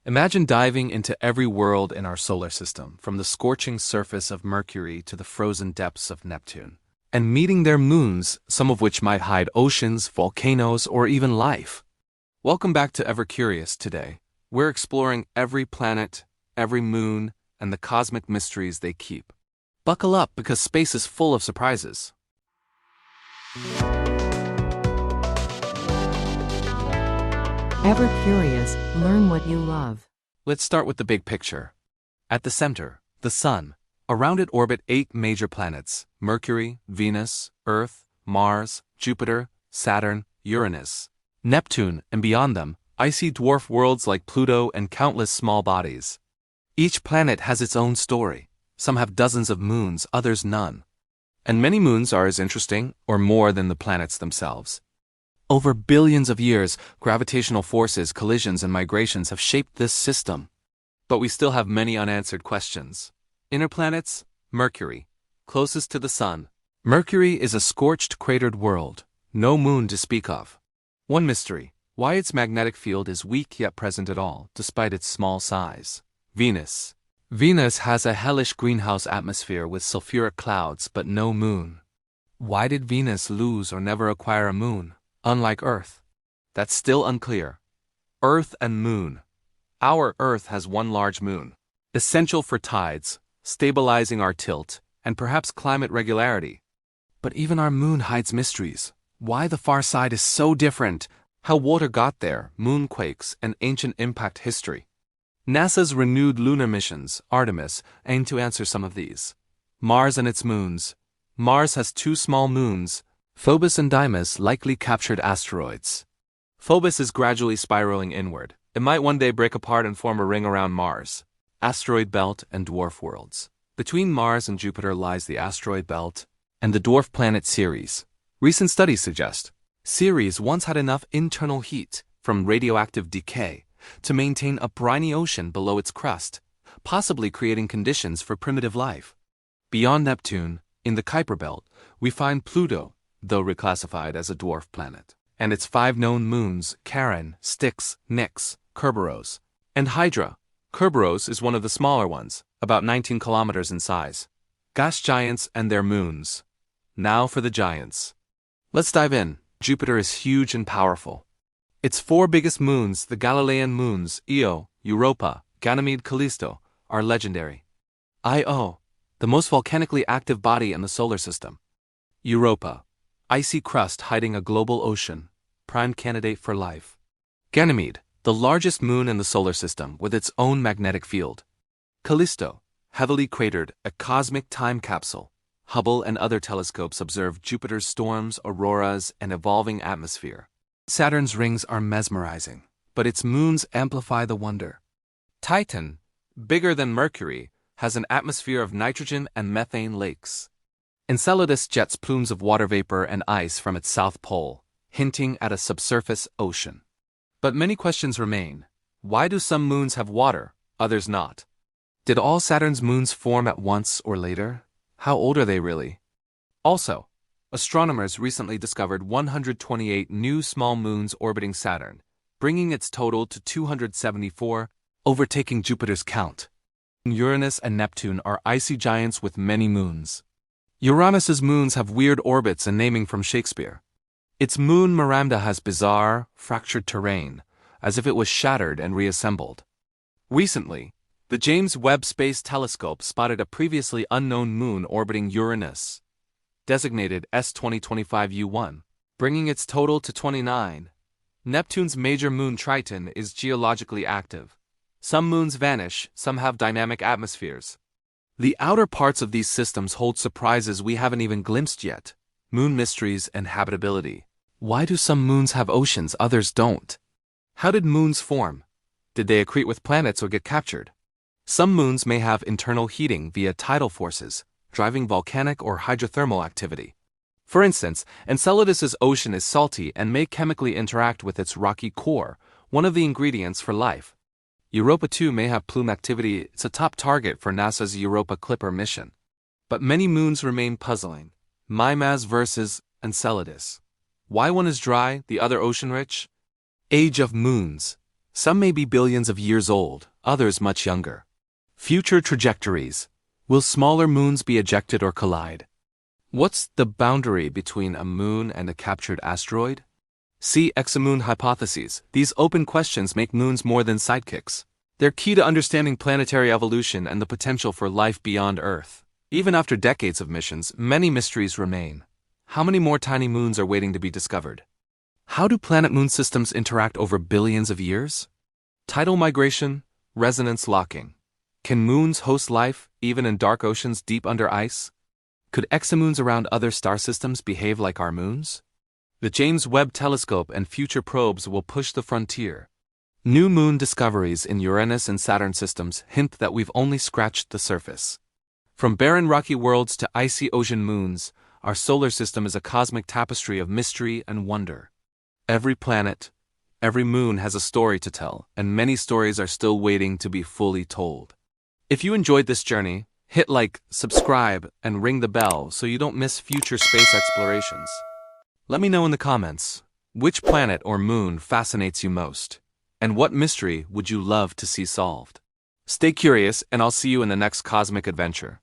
Imagine diving into every world in our solar system, from the scorching surface of Mercury to the frozen depths of Neptune, and meeting their moons, some of which might hide oceans, volcanoes, or even life. Welcome back to EverCurious today. We're exploring every planet, every moon, and the cosmic mysteries they keep. Buckle up because space is full of surprises. EverCurious, learn what you love. Let's start with the big picture. At the center, the Sun. Around it orbit 8 major planets: Mercury, Venus, Earth, Mars, Jupiter, Saturn, Uranus, Neptune, and beyond them, icy dwarf worlds like Pluto and countless small bodies. Each planet has its own story. Some have dozens of moons, others none. And many moons are as interesting or more than the planets themselves. Over billions of years, gravitational forces, collisions, and migrations have shaped this system. But we still have many unanswered questions. Inner planets, Mercury, closest to the Sun. Mercury is a scorched, cratered world, no moon to speak of. One mystery: why its magnetic field is weak yet present at all, despite its small size. Venus. Venus has a hellish greenhouse atmosphere with sulfuric clouds, but no moon. Why did Venus lose or never acquire a moon? Unlike Earth. That's still unclear. Earth and moon. Our Earth has one large moon, essential for tides, stabilizing our tilt, and perhaps climate regularity. But even our moon hides mysteries. Why the far side is so different, how water got there, moonquakes, and ancient impact history. NASA's renewed lunar missions, Artemis, aim to answer some of these. Mars and its moons. Mars has 2 small moons. Phobos and Deimos likely captured asteroids. Phobos is gradually spiraling inward. It might one day break apart and form a ring around Mars. Asteroid belt and dwarf worlds. Between Mars and Jupiter lies the asteroid belt and the dwarf planet Ceres. Recent studies suggest Ceres once had enough internal heat from radioactive decay to maintain a briny ocean below its crust, possibly creating conditions for primitive life. Beyond Neptune, in the Kuiper belt, we find Pluto, though reclassified as a dwarf planet, and its 5 known moons: Charon, Styx, Nix, Kerberos, and Hydra. Kerberos is one of the smaller ones, about 19 kilometers in size. Gas giants and their moons. Now for the giants. Let's dive in. Jupiter is huge and powerful. Its 4 biggest moons, the Galilean moons, Io, Europa, Ganymede, Callisto, are legendary. Io, the most volcanically active body in the solar system. Europa, icy crust hiding a global ocean, prime candidate for life. Ganymede, the largest moon in the solar system with its own magnetic field. Callisto, heavily cratered, a cosmic time capsule. Hubble and other telescopes observe Jupiter's storms, auroras, and evolving atmosphere. Saturn's rings are mesmerizing, but its moons amplify the wonder. Titan, bigger than Mercury, has an atmosphere of nitrogen and methane lakes. Enceladus jets plumes of water vapor and ice from its south pole, hinting at a subsurface ocean. But many questions remain. Why do some moons have water, others not? Did all Saturn's moons form at once or later? How old are they really? Also, astronomers recently discovered 128 new small moons orbiting Saturn, bringing its total to 274, overtaking Jupiter's count. Uranus and Neptune are icy giants with many moons. Uranus's moons have weird orbits and naming from Shakespeare. Its moon Miranda has bizarre, fractured terrain, as if it was shattered and reassembled. Recently, the James Webb Space Telescope spotted a previously unknown moon orbiting Uranus, designated S2025U1, bringing its total to 29. Neptune's major moon Triton is geologically active. Some moons vanish, some have dynamic atmospheres. The outer parts of these systems hold surprises we haven't even glimpsed yet. Moon mysteries and habitability. Why do some moons have oceans, others don't? How did moons form? Did they accrete with planets or get captured? Some moons may have internal heating via tidal forces, driving volcanic or hydrothermal activity. For instance, Enceladus's ocean is salty and may chemically interact with its rocky core, one of the ingredients for life. Europa 2 may have plume activity. It's a top target for NASA's Europa Clipper mission. But many moons remain puzzling. Mimas versus Enceladus. Why one is dry, the other ocean-rich? Age of moons. Some may be billions of years old, others much younger. Future trajectories. Will smaller moons be ejected or collide? What's the boundary between a moon and a captured asteroid? See exomoon hypotheses. These open questions make moons more than sidekicks. They're key to understanding planetary evolution and the potential for life beyond Earth. Even after decades of missions, many mysteries remain. How many more tiny moons are waiting to be discovered? How do planet-moon systems interact over billions of years? Tidal migration, resonance locking. Can moons host life, even in dark oceans deep under ice? Could exomoons around other star systems behave like our moons? The James Webb Telescope and future probes will push the frontier. New moon discoveries in Uranus and Saturn systems hint that we've only scratched the surface. From barren rocky worlds to icy ocean moons, our solar system is a cosmic tapestry of mystery and wonder. Every planet, every moon has a story to tell, and many stories are still waiting to be fully told. If you enjoyed this journey, hit like, subscribe, and ring the bell so you don't miss future space explorations. Let me know in the comments, which planet or moon fascinates you most, and what mystery would you love to see solved? Stay curious, and I'll see you in the next cosmic adventure.